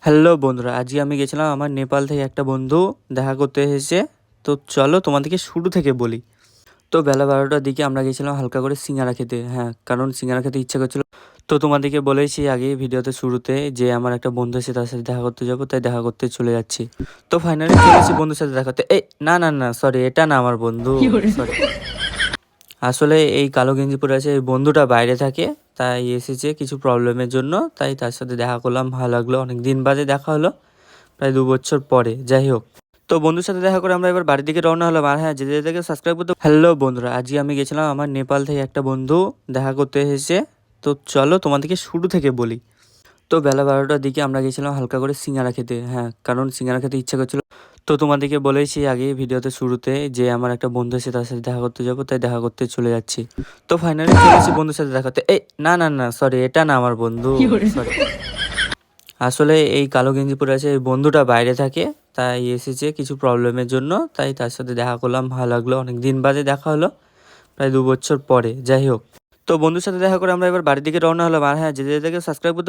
Hello বন্ধুরা, আজকে আমি গেছিলাম আমার নেপাল থেকে একটা বন্ধু দেখা করতে এসেছে। তো চলো তোমাদেরকে শুরু থেকে বলি। তো বেলা 12টার দিকে আমরা গেছিলাম হালকা করে সিঙ্গারা খেতে। হ্যাঁ, কারণ সিঙ্গারা খেতে ইচ্ছা করছিল। তো তোমাদেরকে বলেছি আগে ভিডিওতে শুরুতে যে আমার একটা বন্ধু আছে, তার সাথে দেখা করতে যাবো, তাই দেখা করতে চলে যাচ্ছি। তো ফাইনালি চলে এসেছি বন্ধুর সাথে দেখা করতে। এই না না না, সরি, এটা না আমার বন্ধু, সরি। আসলে এই কালো গেঞ্জি পরে আছে এই বন্ধুটা বাইরে থাকে, তাই এসেছে কিছু প্রবলেমের জন্য, তাই তার সাথে দেখা করলাম, ভালো লাগলো, অনেক দিন বাদে দেখা হলো, প্রায় 2 বছর পরে। যাই হোক, তো বন্ধুর সাথে দেখা করে আমরা এবার বাড়ির দিকে রওনা হলাম। আর হ্যাঁ, যেতে যেতে সাবস্ক্রাইব করতে। হ্যালো বন্ধুরা, আজকে আমি গেছিলাম আমার নেপাল থেকে একটা বন্ধু দেখা করতে এসেছে। তো চলো তোমাদেরকে শুরু থেকে বলি। তো বেলা 12টার দিকে আমরা গেছিলাম হালকা করে সিঙ্গারা খেতে। হ্যাঁ, কারণ সিঙ্গারা খেতে ইচ্ছা করছিল। তো তোমাদেরকে বলেছি আগে ভিডিওতে শুরুতে যে আমার একটা বন্ধু আছে, তার সাথে দেখা করতে যাবো, তাই দেখা করতে চলে যাচ্ছি। তো ফাইনালি চলে এসেছি বন্ধুর সাথে দেখা করতে। এই না না না, সরি, এটা না আমার বন্ধু, সরি। আসলে এই কালো গেঞ্জি পরে আছে এই বন্ধুটা বাইরে থাকে, তাই এসেছে কিছু প্রবলেমের জন্য, তাই তার সাথে দেখা করলাম, ভালো লাগলো, অনেক দিন বাদে দেখা হলো, প্রায় 2 বছর পরে। যাই হোক, তো বন্ধুর সাথে দেখা করে আমরা এবার বাড়ির দিকে রওনা হলাম। আর হ্যাঁ, যেতে যেতে সাবস্ক্রাইব করতে